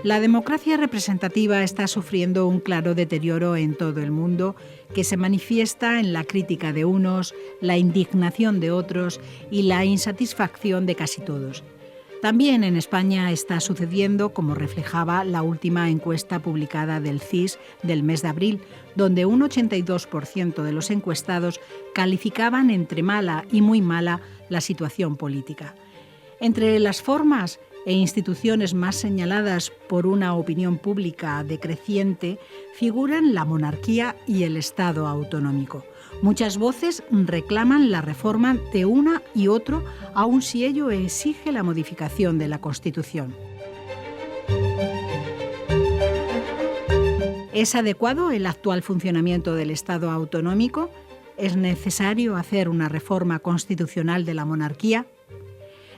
La democracia representativa está sufriendo un claro deterioro en todo el mundo que se manifiesta en la crítica de unos, la indignación de otros y la insatisfacción de casi todos. También en España está sucediendo, como reflejaba la última encuesta publicada del CIS del mes de abril, donde un 82% de los encuestados calificaban entre mala y muy mala la situación política. Entre las formas e instituciones más señaladas por una opinión pública decreciente figuran la monarquía y el Estado autonómico. Muchas voces reclaman la reforma de una y otro, aun si ello exige la modificación de la Constitución. ¿Es adecuado el actual funcionamiento del Estado autonómico? ¿Es necesario hacer una reforma constitucional de la monarquía?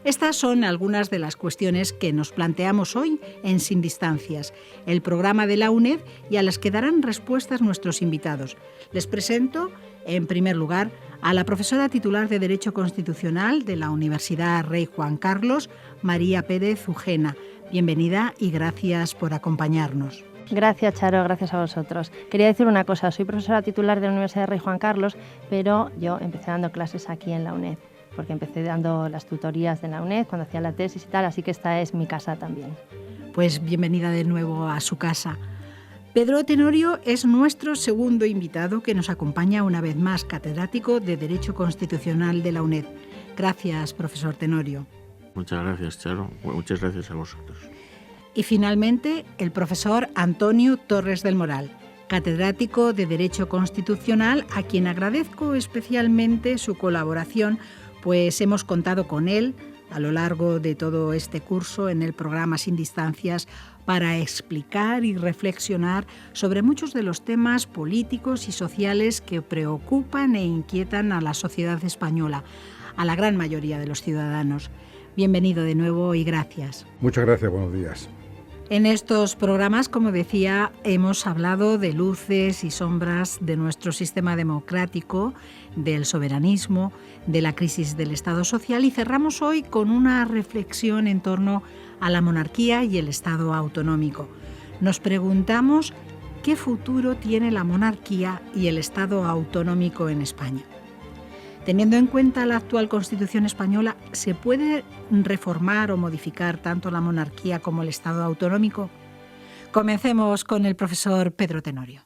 Estas son algunas de las cuestiones que nos planteamos hoy en Sin Distancias, el programa de la UNED, y a las que darán respuestas nuestros invitados. Les presento, en primer lugar, a la profesora titular de Derecho Constitucional de la Universidad Rey Juan Carlos, María Pérez Ujena. Bienvenida y gracias por acompañarnos. Gracias, Charo, gracias a vosotros. Quería decir una cosa, soy profesora titular de la Universidad Rey Juan Carlos, pero yo empecé dando clases aquí en la UNED, porque empecé dando las tutorías de la UNED cuando hacía la tesis y tal, así que esta es mi casa también. Pues bienvenida de nuevo a su casa. Pedro Tenorio es nuestro segundo invitado que nos acompaña una vez más, catedrático de Derecho Constitucional de la UNED. Gracias, profesor Tenorio. Muchas gracias, Charo. Muchas gracias a vosotros. Y finalmente, el profesor Antonio Torres del Moral, catedrático de Derecho Constitucional, a quien agradezco especialmente su colaboración, pues hemos contado con él a lo largo de todo este curso en el programa Sin Distancias para explicar y reflexionar sobre muchos de los temas políticos y sociales que preocupan e inquietan a la sociedad española, a la gran mayoría de los ciudadanos. Bienvenido de nuevo y gracias. Muchas gracias, buenos días. En estos programas, como decía, hemos hablado de luces y sombras de nuestro sistema democrático, del soberanismo, de la crisis del Estado social, y cerramos hoy con una reflexión en torno a la monarquía y el Estado autonómico. Nos preguntamos qué futuro tiene la monarquía y el Estado autonómico en España. Teniendo en cuenta la actual Constitución española, ¿se puede reformar o modificar tanto la monarquía como el Estado autonómico? Comencemos con el profesor Pedro Tenorio.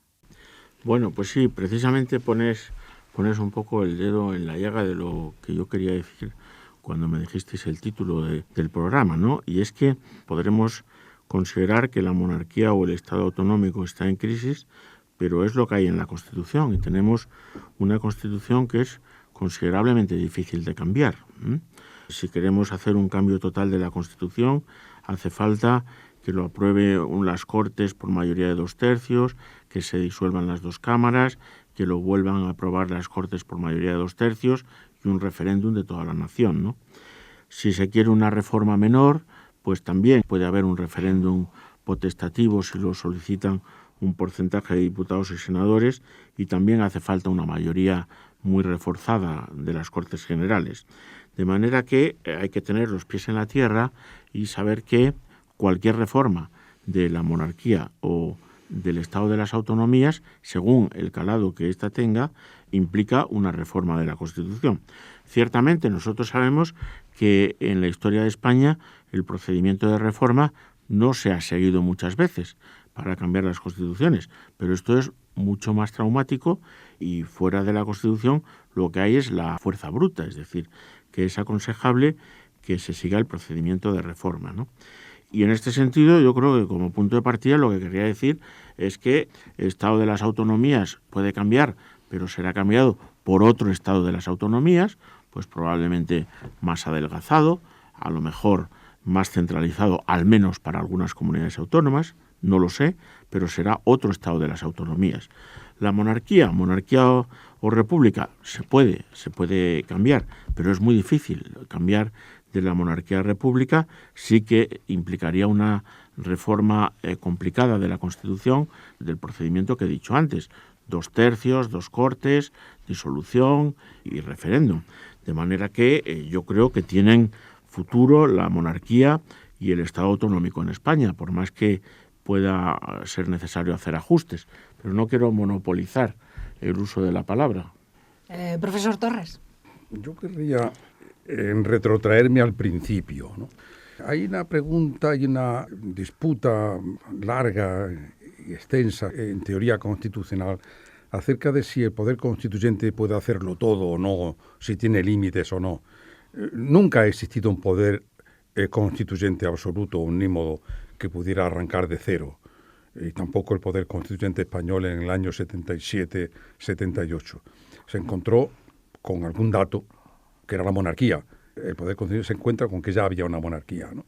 Bueno, pues sí, precisamente pones un poco el dedo en la llaga de lo que yo quería decir cuando me dijisteis el título del programa, ¿no? Y es que podremos considerar que la monarquía o el Estado autonómico está en crisis, pero es lo que hay en la Constitución, y tenemos una Constitución que es considerablemente difícil de cambiar. Si queremos hacer un cambio total de la Constitución, hace falta que lo apruebe las Cortes por mayoría de 2/3, que se disuelvan las dos cámaras, que lo vuelvan a aprobar las Cortes por mayoría de 2/3 y un referéndum de toda la nación, ¿no? Si se quiere una reforma menor, pues también puede haber un referéndum potestativo si lo solicitan un porcentaje de diputados y senadores, y también hace falta una mayoría muy reforzada de las Cortes Generales. De manera que hay que tener los pies en la tierra y saber que cualquier reforma de la monarquía o del Estado de las autonomías, según el calado que ésta tenga, implica una reforma de la Constitución. Ciertamente nosotros sabemos que en la historia de España el procedimiento de reforma no se ha seguido muchas veces para cambiar las constituciones, pero esto es mucho más traumático, y fuera de la Constitución lo que hay es la fuerza bruta, es decir, que es aconsejable que se siga el procedimiento de reforma, ¿no? Y en este sentido yo creo que como punto de partida lo que quería decir es que el Estado de las autonomías puede cambiar, pero será cambiado por otro Estado de las autonomías, pues probablemente más adelgazado, a lo mejor más centralizado, al menos para algunas comunidades autónomas, no lo sé, pero será otro Estado de las autonomías. La monarquía o república, se puede cambiar, pero es muy difícil cambiar de la monarquía a república. Sí que implicaría una reforma complicada de la Constitución, del procedimiento que he dicho antes, 2/3, 2 Cortes, disolución y referéndum. De manera que yo creo que tienen futuro la monarquía y el Estado autonómico en España, por más que pueda ser necesario hacer ajustes. Pero no quiero monopolizar el uso de la palabra. Profesor Torres. Yo querría retrotraerme al principio, ¿no? Hay una pregunta y una disputa larga y extensa en teoría constitucional acerca de si el poder constituyente puede hacerlo todo o no, si tiene límites o no. Nunca ha existido un poder constituyente absoluto, unímodo, que pudiera arrancar de cero. Y tampoco el poder constituyente español en el año 77-78. Se encontró con algún dato, que era la monarquía. El poder constituyente se encuentra con que ya había una monarquía, ¿no?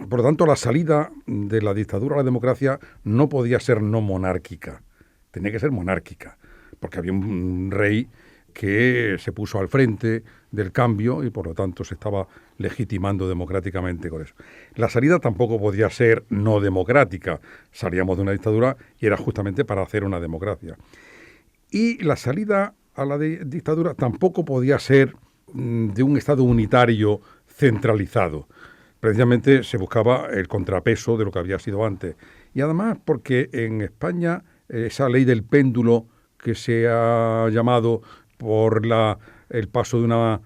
Por lo tanto, la salida de la dictadura a la democracia no podía ser no monárquica, tenía que ser monárquica, porque había un rey que se puso al frente del cambio y por lo tanto se estaba legitimando democráticamente con eso. La salida tampoco podía ser no democrática, salíamos de una dictadura y era justamente para hacer una democracia. Y la salida a la dictadura tampoco podía ser de un Estado unitario centralizado. Precisamente se buscaba el contrapeso de lo que había sido antes. Y además porque en España esa ley del péndulo que se ha llamado por el paso de una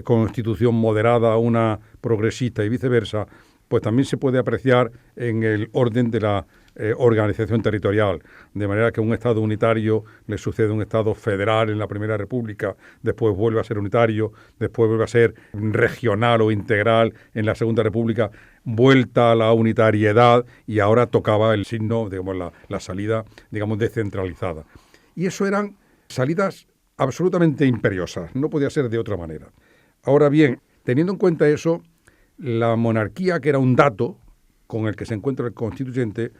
constitución moderada a una progresista y viceversa, pues también se puede apreciar en el orden de la organización territorial, de manera que un Estado unitario le sucede a un Estado federal en la Primera República, después vuelve a ser unitario, después vuelve a ser regional o integral en la Segunda República, vuelta a la unitariedad y ahora tocaba el signo, digamos, la salida, digamos, descentralizada. Y eso eran salidas absolutamente imperiosas, no podía ser de otra manera. Ahora bien, teniendo en cuenta eso, la monarquía, que era un dato con el que se encuentra el constituyente,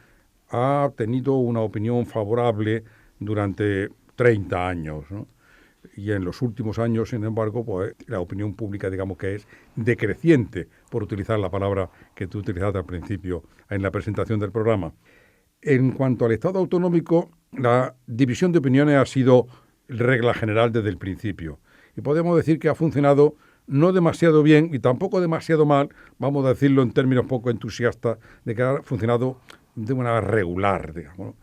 ha tenido una opinión favorable durante 30 años, ¿no? Y en los últimos años, sin embargo, pues la opinión pública, digamos que es decreciente, por utilizar la palabra que tú utilizaste al principio en la presentación del programa. En cuanto al Estado autonómico, la división de opiniones ha sido regla general desde el principio. Y podemos decir que ha funcionado no demasiado bien y tampoco demasiado mal, vamos a decirlo en términos poco entusiastas, de que ha funcionado de una regular, digamos.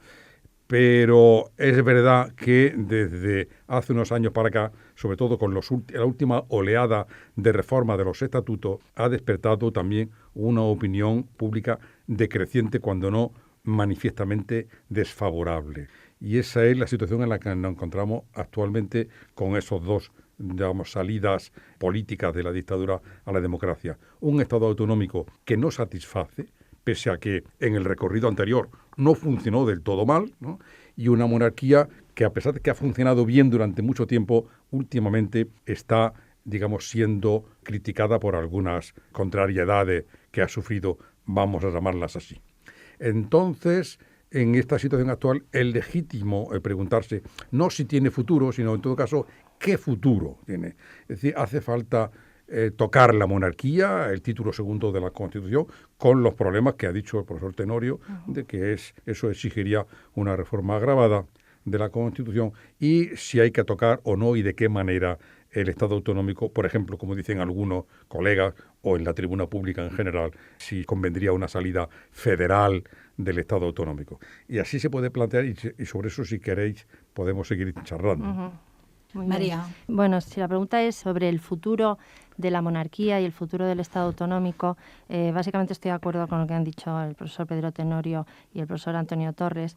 Pero es verdad que desde hace unos años para acá, sobre todo con la última oleada de reforma de los estatutos, ha despertado también una opinión pública decreciente, cuando no manifiestamente desfavorable. Y esa es la situación en la que nos encontramos actualmente con esos dos, digamos, salidas políticas de la dictadura a la democracia. Un Estado autonómico que no satisface, pese a que en el recorrido anterior no funcionó del todo mal, ¿no? Y una monarquía que, a pesar de que ha funcionado bien durante mucho tiempo, últimamente está, digamos, siendo criticada por algunas contrariedades que ha sufrido, vamos a llamarlas así. Entonces, en esta situación actual, es legítimo preguntarse no si tiene futuro, sino en todo caso, ¿qué futuro tiene? Es decir, hace falta tocar la monarquía, el título segundo de la Constitución, con los problemas que ha dicho el profesor Tenorio, de que eso exigiría una reforma agravada de la Constitución, y si hay que tocar o no y de qué manera el Estado autonómico, por ejemplo, como dicen algunos colegas o en la tribuna pública en general, si convendría una salida federal del Estado autonómico. Y así se puede plantear y sobre eso, si queréis, podemos seguir charlando. María. Bueno, si la pregunta es sobre el futuro de la monarquía y el futuro del Estado autonómico, básicamente estoy de acuerdo con lo que han dicho el profesor Pedro Tenorio y el profesor Antonio Torres.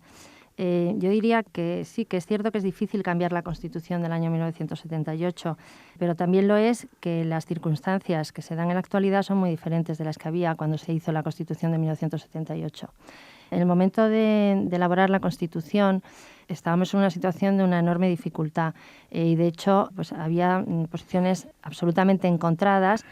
Yo diría que sí, que es cierto que es difícil cambiar la Constitución del año 1978, pero también lo es que las circunstancias que se dan en la actualidad son muy diferentes de las que había cuando se hizo la Constitución de 1978. En el momento de elaborar la Constitución estábamos en una situación de una enorme dificultad y, de hecho, pues había posiciones absolutamente encontradas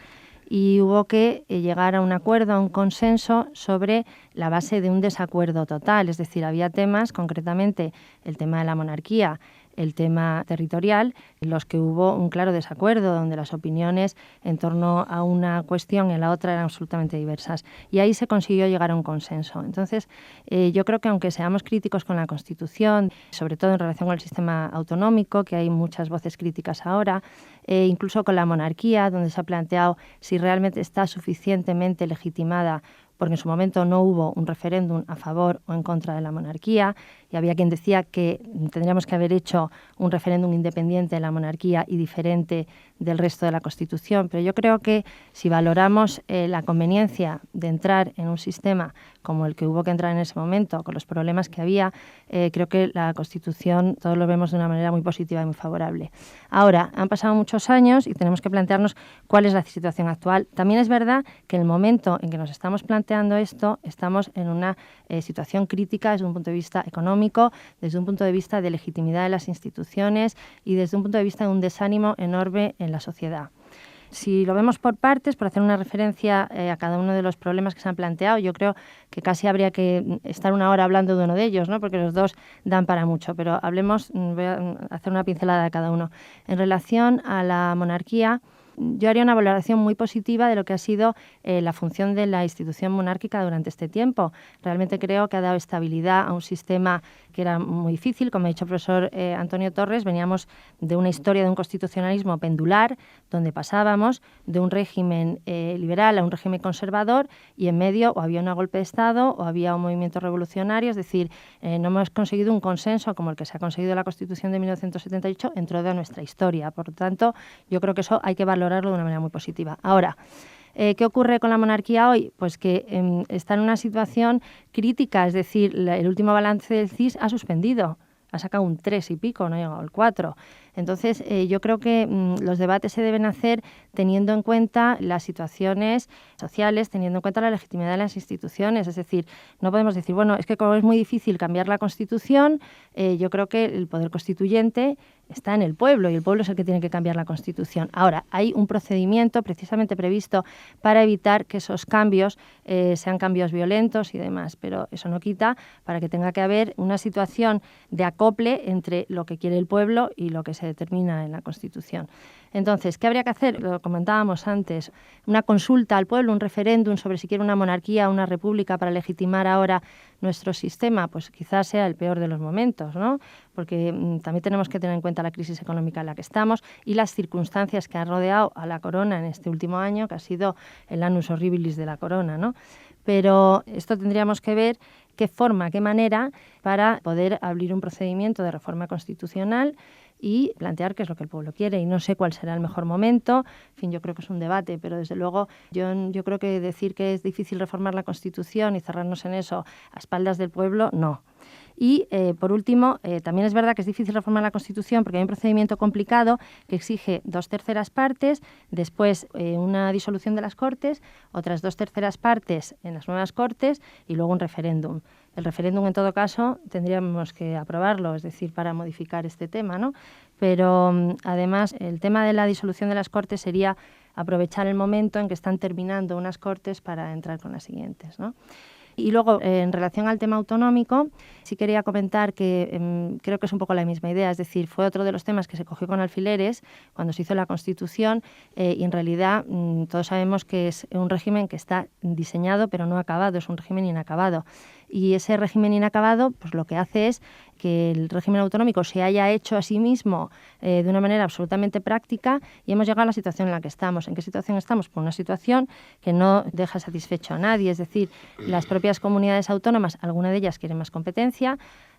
y hubo que llegar a un acuerdo, a un consenso sobre la base de un desacuerdo total. Es decir, había temas, concretamente el tema de la monarquía, el tema territorial, en los que hubo un claro desacuerdo, donde las opiniones en torno a una cuestión y a la otra eran absolutamente diversas. Y ahí se consiguió llegar a un consenso. Entonces, yo creo que aunque seamos críticos con la Constitución, sobre todo en relación con el sistema autonómico, que hay muchas voces críticas ahora, incluso con la monarquía, donde se ha planteado si realmente está suficientemente legitimada, porque en su momento no hubo un referéndum a favor o en contra de la monarquía, y había quien decía que tendríamos que haber hecho un referéndum independiente de la monarquía y diferente del resto de la Constitución. Pero yo creo que si valoramos la conveniencia de entrar en un sistema como el que hubo que entrar en ese momento, con los problemas que había, creo que la Constitución todos lo vemos de una manera muy positiva y muy favorable. Ahora, han pasado muchos años y tenemos que plantearnos cuál es la situación actual. También es verdad que en el momento en que nos estamos planteando esto, estamos en una situación crítica desde un punto de vista económico, desde un punto de vista de legitimidad de las instituciones y desde un punto de vista de un desánimo enorme en la sociedad. Si lo vemos por partes, por hacer una referencia a cada uno de los problemas que se han planteado, yo creo que casi habría que estar una hora hablando de uno de ellos, ¿no? Porque los dos dan para mucho, pero hablemos, voy a hacer una pincelada de cada uno. En relación a la monarquía, yo haría una valoración muy positiva de lo que ha sido la función de la institución monárquica durante este tiempo. Realmente creo que ha dado estabilidad a un sistema que era muy difícil. Como ha dicho el profesor Antonio Torres, veníamos de una historia de un constitucionalismo pendular, donde pasábamos de un régimen liberal a un régimen conservador, y en medio o había un golpe de Estado o había un movimiento revolucionario. Es decir, no hemos conseguido un consenso como el que se ha conseguido en la Constitución de 1978 en toda nuestra historia. Por lo tanto, yo creo que eso hay que valorarlo de una manera muy positiva. Ahora, ¿qué ocurre con la monarquía hoy? Pues que está en una situación crítica, es decir, el último balance del CIS ha suspendido, ha sacado un 3 y pico, no ha llegado al 4. Entonces, yo creo que los debates se deben hacer teniendo en cuenta las situaciones sociales, teniendo en cuenta la legitimidad de las instituciones. Es decir, no podemos decir, bueno, es que como es muy difícil cambiar la Constitución, yo creo que el poder constituyente está en el pueblo y el pueblo es el que tiene que cambiar la Constitución. Ahora, hay un procedimiento precisamente previsto para evitar que esos cambios sean cambios violentos y demás, pero eso no quita para que tenga que haber una situación de acople entre lo que quiere el pueblo y lo que se determina en la Constitución. Entonces, ¿qué habría que hacer? Lo comentábamos antes, una consulta al pueblo, un referéndum sobre si quiere una monarquía o una república para legitimar ahora nuestro sistema, pues quizás sea el peor de los momentos, ¿no? Porque también tenemos que tener en cuenta la crisis económica en la que estamos y las circunstancias que han rodeado a la corona en este último año, que ha sido el annus horribilis de la corona, ¿no? Pero esto tendríamos que ver qué forma, qué manera para poder abrir un procedimiento de reforma constitucional y plantear qué es lo que el pueblo quiere. Y no sé cuál será el mejor momento. En fin, yo creo que es un debate, pero desde luego yo creo que decir que es difícil reformar la Constitución y cerrarnos en eso a espaldas del pueblo, no. Y, por último, también es verdad que es difícil reformar la Constitución porque hay un procedimiento complicado que exige 2/3 partes, después una disolución de las Cortes, otras 2/3 partes en las nuevas Cortes y luego un referéndum. El referéndum, en todo caso, tendríamos que aprobarlo, es decir, para modificar este tema, ¿no? Pero, además, el tema de la disolución de las Cortes sería aprovechar el momento en que están terminando unas Cortes para entrar con las siguientes, ¿no? Y luego, en relación al tema autonómico, sí quería comentar que creo que es un poco la misma idea, es decir, fue otro de los temas que se cogió con alfileres cuando se hizo la Constitución y en realidad todos sabemos que es un régimen que está diseñado pero no acabado, es un régimen inacabado. Y ese régimen inacabado, pues lo que hace es que el régimen autonómico se haya hecho a sí mismo de una manera absolutamente práctica y hemos llegado a la situación en la que estamos. ¿En qué situación estamos? Pues una situación que no deja satisfecho a nadie, es decir, las propias comunidades autónomas, alguna de ellas quieren más competencia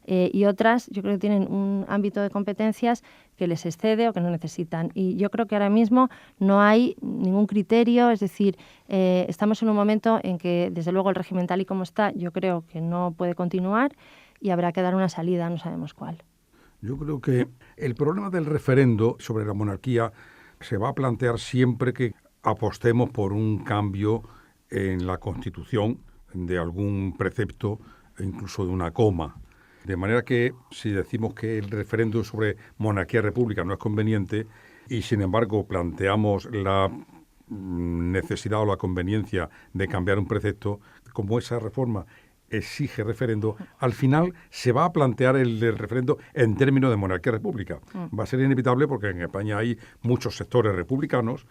y otras yo creo que tienen un ámbito de competencias que les excede o que no necesitan. Y yo creo que ahora mismo no hay ningún criterio, es decir, estamos en un momento en que, desde luego, el régimen tal y como está, yo creo que no puede continuar y habrá que dar una salida, no sabemos cuál. Yo creo que el problema del referendo sobre la monarquía se va a plantear siempre que apostemos por un cambio en la Constitución de algún precepto e incluso de una coma. De manera que si decimos que el referéndum sobre monarquía-república no es conveniente y sin embargo planteamos la necesidad o la conveniencia de cambiar un precepto, como esa reforma exige referendo, al final se va a plantear el referendo en términos de monarquía-república. Va a ser inevitable porque en España hay muchos sectores republicanos,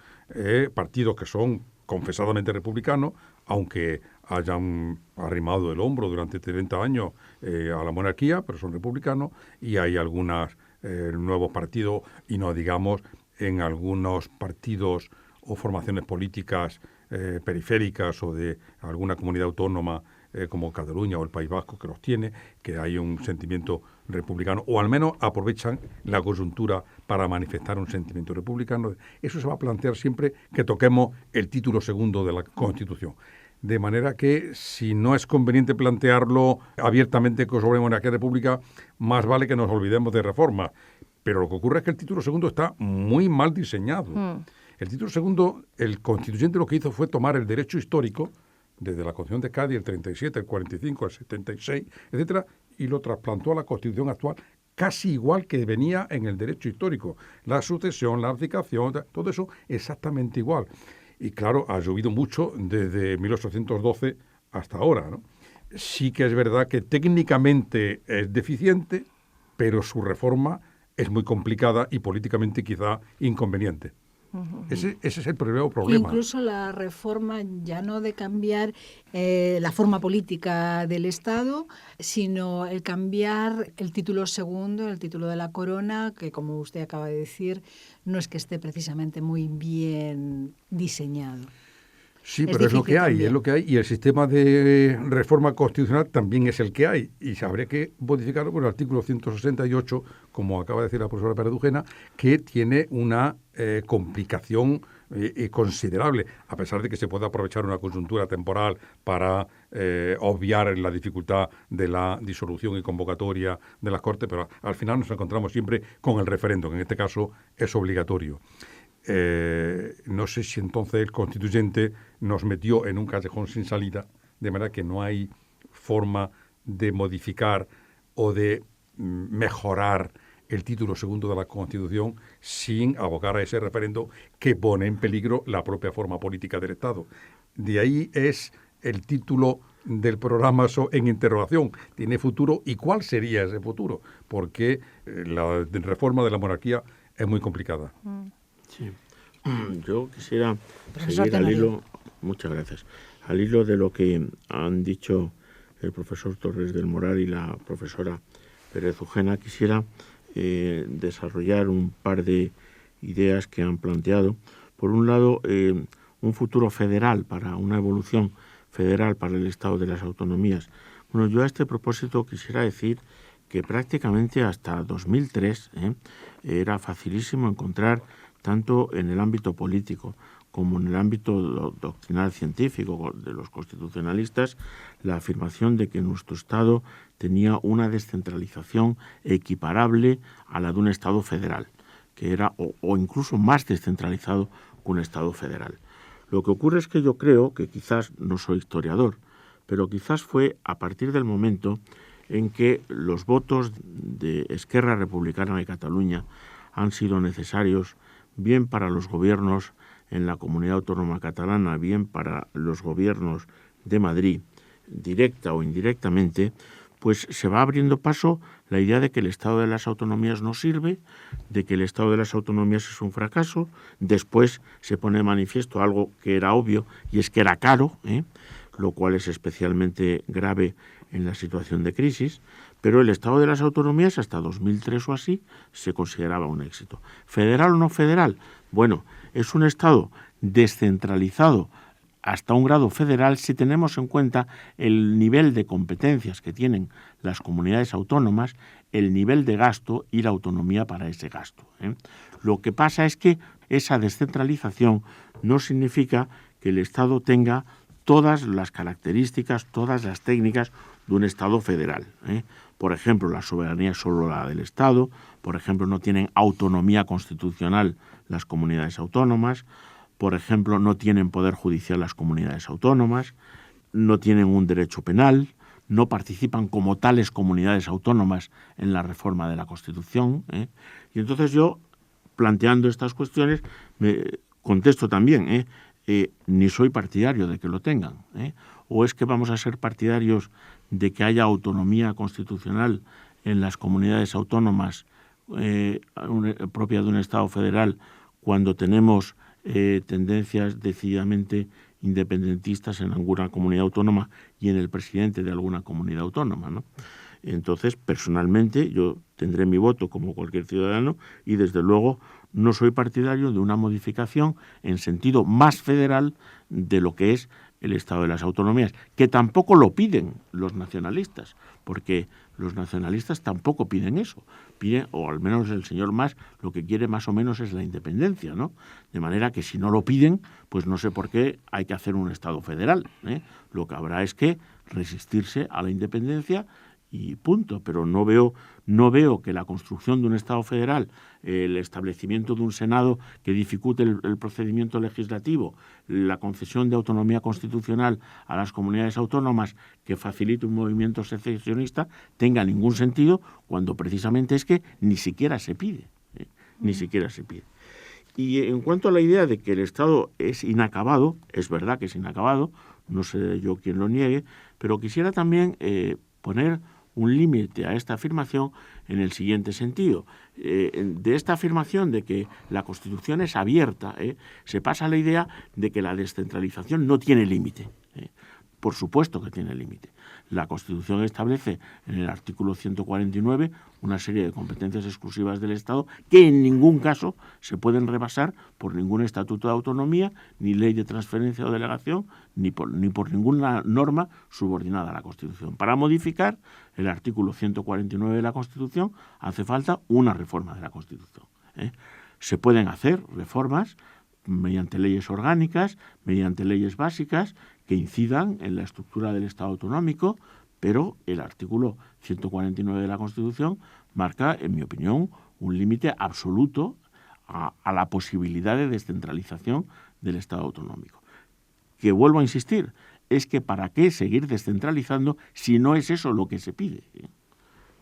partidos que son confesadamente republicanos, aunque hayan arrimado el hombro durante 30 años a la monarquía, pero son republicanos, y hay algunos nuevos partidos, y no digamos en algunos partidos o formaciones políticas periféricas o de alguna comunidad autónoma como Cataluña o el País Vasco, que los tiene, que hay un sentimiento republicano, o al menos aprovechan la coyuntura para manifestar un sentimiento republicano. Eso se va a plantear siempre que toquemos el título segundo de la Constitución. De manera que, si no es conveniente plantearlo abiertamente sobre monarquía república, más vale que nos olvidemos de reformas. Pero lo que ocurre es que el título segundo está muy mal diseñado. El título segundo, el constituyente lo que hizo fue tomar el derecho histórico, desde la Constitución de Cádiz, el 37, el 45, el 76, etcétera, y lo trasplantó a la Constitución actual casi igual que venía en el derecho histórico. La sucesión, la abdicación, todo eso exactamente igual. Y claro, ha llovido mucho desde 1812 hasta ahora, ¿no? Sí que es verdad que técnicamente es deficiente, pero su reforma es muy complicada y políticamente quizá inconveniente. Ese es el primer problema. Incluso la reforma, ya no de cambiar la forma política del Estado, sino el cambiar el título segundo, el título de la corona, que como usted acaba de decir, no es que esté precisamente muy bien diseñado. Sí, pero es lo que hay, y el sistema de reforma constitucional también es el que hay, y se habría que modificarlo con el artículo 168, como acaba de decir la profesora Pérez-Dujena, que tiene una complicación considerable, a pesar de que se puede aprovechar una coyuntura temporal para obviar la dificultad de la disolución y convocatoria de las Cortes, pero al final nos encontramos siempre con el referendo, que en este caso es obligatorio. No sé si entonces el constituyente nos metió en un callejón sin salida, de manera que no hay forma de modificar o de mejorar el título segundo de la Constitución sin abocar a ese referendo que pone en peligro la propia forma política del Estado. De ahí es el título del programa en interrogación. ¿Tiene futuro? ¿Y cuál sería ese futuro? Porque la reforma de la monarquía es muy complicada. Sí. Yo quisiera seguir al hilo, muchas gracias, al hilo de lo que han dicho el profesor Torres del Moral y la profesora Pérez-Dujena. Quisiera desarrollar un par de ideas que han planteado. Por un lado, un futuro federal, para una evolución federal para el Estado de las autonomías. Bueno, yo a este propósito quisiera decir que prácticamente hasta 2003 era facilísimo encontrar, tanto en el ámbito político como en el ámbito doctrinal científico de los constitucionalistas, la afirmación de que nuestro Estado tenía una descentralización equiparable a la de un Estado federal, que era o incluso más descentralizado que un Estado federal. Lo que ocurre es que yo creo que quizás, no soy historiador, pero quizás fue a partir del momento en que los votos de Esquerra Republicana de Cataluña han sido necesarios bien para los gobiernos en la comunidad autónoma catalana, bien para los gobiernos de Madrid, directa o indirectamente, pues se va abriendo paso la idea de que el Estado de las autonomías no sirve, de que el Estado de las autonomías es un fracaso. Después se pone de manifiesto algo que era obvio, y es que era caro, lo cual es especialmente grave en la situación de crisis, pero el Estado de las autonomías hasta 2003 o así se consideraba un éxito. ¿Federal o no federal? Bueno, es un Estado descentralizado hasta un grado federal si tenemos en cuenta el nivel de competencias que tienen las comunidades autónomas, el nivel de gasto y la autonomía para ese gasto. Lo que pasa es que esa descentralización no significa que el Estado tenga todas las características, todas las técnicas de un Estado federal. Por ejemplo, la soberanía es solo la del Estado. Por ejemplo, no tienen autonomía constitucional las comunidades autónomas. Por ejemplo, no tienen poder judicial las comunidades autónomas. No tienen un derecho penal. No participan como tales comunidades autónomas en la reforma de la Constitución. Y entonces yo, planteando estas cuestiones, me contesto también, ni soy partidario de que lo tengan. ¿O es que vamos a ser partidarios de que haya autonomía constitucional en las comunidades autónomas propia de un Estado federal cuando tenemos tendencias decididamente independentistas en alguna comunidad autónoma y en el presidente de alguna comunidad autónoma, ¿no? Entonces, personalmente, yo tendré mi voto como cualquier ciudadano y, desde luego, no soy partidario de una modificación en sentido más federal de lo que es el Estado de las Autonomías, que tampoco lo piden los nacionalistas, porque los nacionalistas tampoco piden eso. Piden, o al menos el señor Mas, lo que quiere más o menos es la independencia, ¿no? De manera que si no lo piden, pues no sé por qué hay que hacer un Estado federal, ¿eh? Lo que habrá es que resistirse a la independencia y punto. Pero no veo que la construcción de un Estado federal, el establecimiento de un Senado que dificulte el procedimiento legislativo, la concesión de autonomía constitucional a las comunidades autónomas que facilite un movimiento secesionista tenga ningún sentido, cuando precisamente es que ni siquiera se pide, ni siquiera se pide. Y en cuanto a la idea de que el Estado es inacabado, es verdad que es inacabado, no sé yo quién lo niegue, pero quisiera también poner un límite a esta afirmación en el siguiente sentido. De esta afirmación de que la Constitución es abierta, se pasa a la idea de que la descentralización no tiene límite. Por supuesto que tiene límite. La Constitución establece en el artículo 149 una serie de competencias exclusivas del Estado que en ningún caso se pueden rebasar por ningún estatuto de autonomía, ni ley de transferencia o delegación, ni por ninguna norma subordinada a la Constitución. Para modificar el artículo 149 de la Constitución hace falta una reforma de la Constitución. Se pueden hacer reformas mediante leyes orgánicas, mediante leyes básicas que incidan en la estructura del Estado autonómico, pero el artículo 149 de la Constitución marca, en mi opinión, un límite absoluto a la posibilidad de descentralización del Estado autonómico. Que vuelvo a insistir, es que ¿para qué seguir descentralizando si no es eso lo que se pide?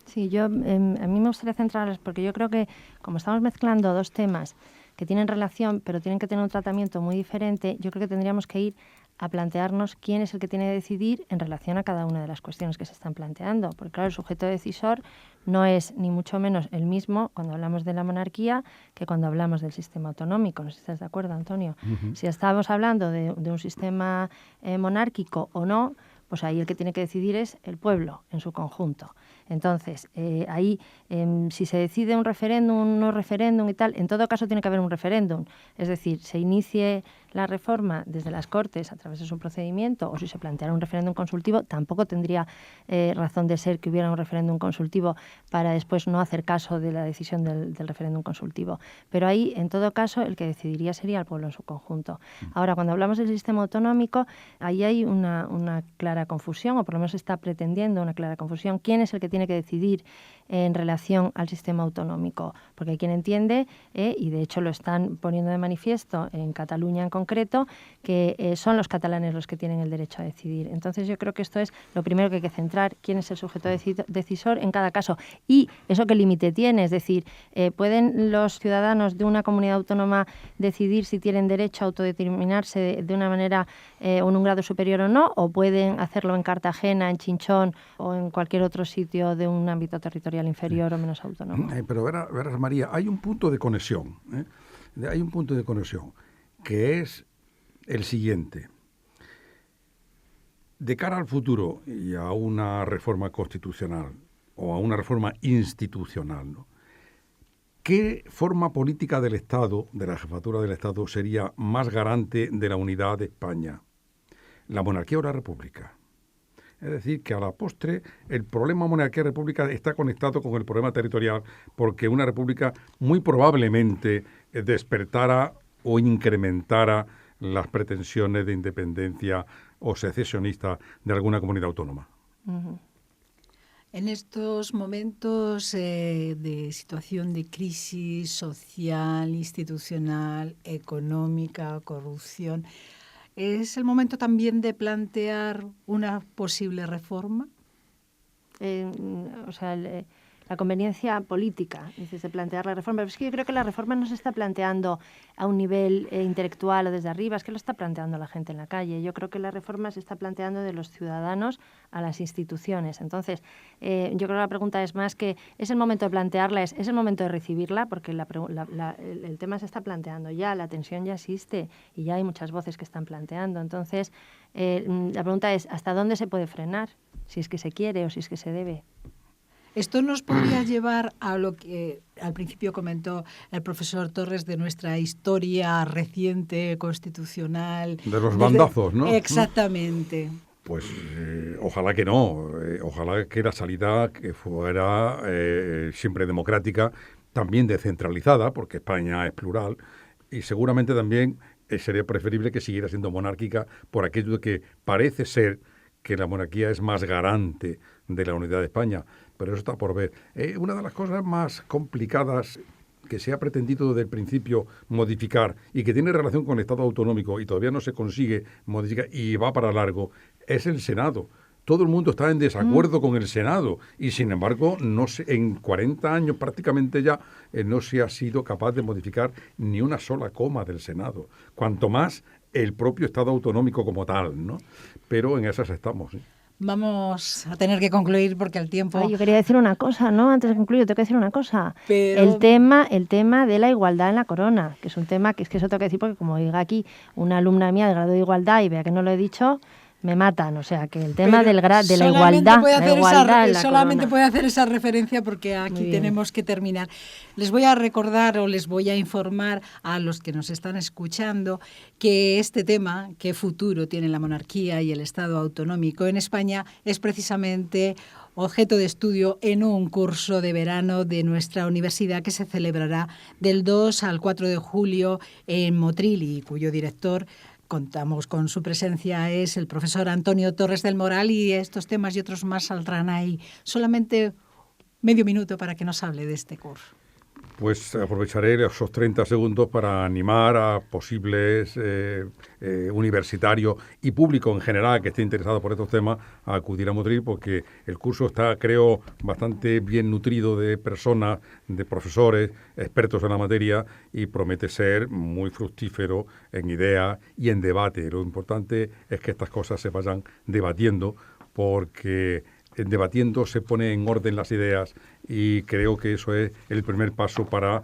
Sí, a mí me gustaría centrarles, porque yo creo que como estamos mezclando dos temas que tienen relación, pero tienen que tener un tratamiento muy diferente, yo creo que tendríamos que ir a plantearnos quién es el que tiene que decidir en relación a cada una de las cuestiones que se están planteando. Porque claro, el sujeto decisor no es ni mucho menos el mismo cuando hablamos de la monarquía que cuando hablamos del sistema autonómico. No sé si estás de acuerdo, Antonio. Uh-huh. Si estamos hablando de un sistema monárquico o no, pues ahí el que tiene que decidir es el pueblo en su conjunto. Entonces, ahí, si se decide un referéndum, un no referéndum y tal, en todo caso tiene que haber un referéndum. Es decir, se inicie la reforma desde las Cortes a través de su procedimiento, o si se planteara un referéndum consultivo, tampoco tendría razón de ser que hubiera un referéndum consultivo para después no hacer caso de la decisión del referéndum consultivo. Pero ahí, en todo caso, el que decidiría sería el pueblo en su conjunto. Ahora, cuando hablamos del sistema autonómico, ahí hay una clara confusión, o por lo menos se está pretendiendo una clara confusión. ¿Quién es el que tiene que decidir en relación al sistema autonómico? Porque hay quien entiende, y de hecho lo están poniendo de manifiesto en Cataluña en concreto, que son los catalanes los que tienen el derecho a decidir. Entonces yo creo que esto es lo primero que hay que centrar, quién es el sujeto decisor en cada caso. Y eso qué límite tiene, es decir, ¿pueden los ciudadanos de una comunidad autónoma decidir si tienen derecho a autodeterminarse de una manera o en un grado superior o no? ¿O pueden hacerlo en Cartagena, en Chinchón o en cualquier otro sitio de un ámbito territorial inferior o menos autónomo? Pero verás, María, hay un punto de conexión. Hay un punto de conexión que es el siguiente. De cara al futuro y a una reforma constitucional o a una reforma institucional, ¿no? ¿Qué forma política del Estado, de la jefatura del Estado, sería más garante de la unidad de España? ¿La monarquía o la república? Es decir, que a la postre el problema monarquía-república está conectado con el problema territorial, porque una república muy probablemente despertara o incrementara las pretensiones de independencia o secesionista de alguna comunidad autónoma. Uh-huh. En estos momentos de situación de crisis social, institucional, económica, corrupción, ¿es el momento también de plantear una posible reforma? la conveniencia política, dices, de plantear la reforma. Pero es que yo creo que la reforma no se está planteando a un nivel intelectual o desde arriba, es que lo está planteando la gente en la calle. Yo creo que la reforma se está planteando de los ciudadanos a las instituciones. Entonces, yo creo que la pregunta es más que es el momento de plantearla, es el momento de recibirla, porque el tema se está planteando ya, la tensión ya existe y ya hay muchas voces que están planteando. Entonces, la pregunta es, ¿hasta dónde se puede frenar? Si es que se quiere o si es que se debe. Esto nos podría llevar a lo que al principio comentó el profesor Torres de nuestra historia reciente, constitucional. De los bandazos, ¿no? Exactamente. Pues ojalá que no, ojalá que la salida que fuera siempre democrática, también descentralizada, porque España es plural, y seguramente también sería preferible que siguiera siendo monárquica por aquello de que parece ser que la monarquía es más garante de la unidad de España, pero eso está por ver. Una de las cosas más complicadas que se ha pretendido desde el principio modificar y que tiene relación con el Estado autonómico y todavía no se consigue modificar y va para largo, es el Senado. Todo el mundo está en desacuerdo con el Senado y, sin embargo, en 40 años prácticamente ya no se ha sido capaz de modificar ni una sola coma del Senado. Cuanto más el propio Estado autonómico como tal, ¿no? Pero en esas estamos, ¿sí? Vamos a tener que concluir porque el tiempo... Ay, yo quería decir una cosa, ¿no? Antes de concluir, tengo que decir una cosa. Pero... El tema de la igualdad en la corona, que es un tema que es que eso tengo que decir porque como diga aquí una alumna mía de grado de igualdad y vea que no lo he dicho, me matan. O sea, que el tema de la igualdad, solamente puede hacer esa referencia porque aquí tenemos que terminar. Les voy a recordar o les voy a informar a los que nos están escuchando que este tema, qué futuro tiene la monarquía y el Estado autonómico en España, es precisamente objeto de estudio en un curso de verano de nuestra universidad que se celebrará del 2 al 4 de julio en Motril y cuyo director contamos con su presencia, es el profesor Antonio Torres del Moral, y estos temas y otros más saldrán ahí. Solamente medio minuto para que nos hable de este curso. Pues aprovecharé esos 30 segundos para animar a posibles universitarios y público en general que esté interesado por estos temas a acudir a Motril, porque el curso está, creo, bastante bien nutrido de personas, de profesores, expertos en la materia, y promete ser muy fructífero en ideas y en debate. Lo importante es que estas cosas se vayan debatiendo, porque debatiendo se pone en orden las ideas, y creo que eso es el primer paso para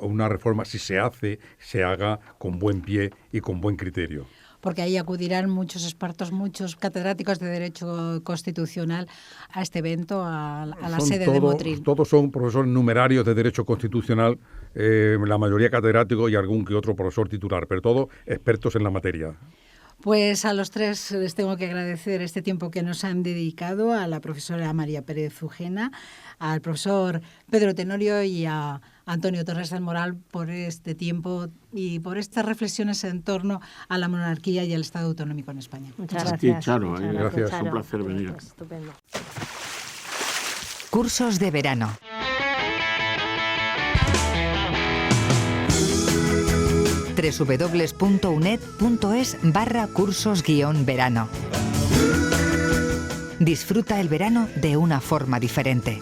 una reforma. Si se hace, se haga con buen pie y con buen criterio. Porque ahí acudirán muchos expertos, muchos catedráticos de Derecho Constitucional a este evento, a la sede de Motril. Todos son profesores numerarios de Derecho Constitucional, la mayoría catedráticos y algún que otro profesor titular, pero todos expertos en la materia. Pues a los tres les tengo que agradecer este tiempo que nos han dedicado, a la profesora María Pérez Ujena, al profesor Pedro Tenorio y a Antonio Torres del Moral por este tiempo y por estas reflexiones en torno a la monarquía y al Estado autonómico en España. Muchas gracias. Charo, Muchas gracias. Es un placer venir. Estupendo. Cursos de verano. www.uned.es/cursos-verano. Disfruta el verano de una forma diferente.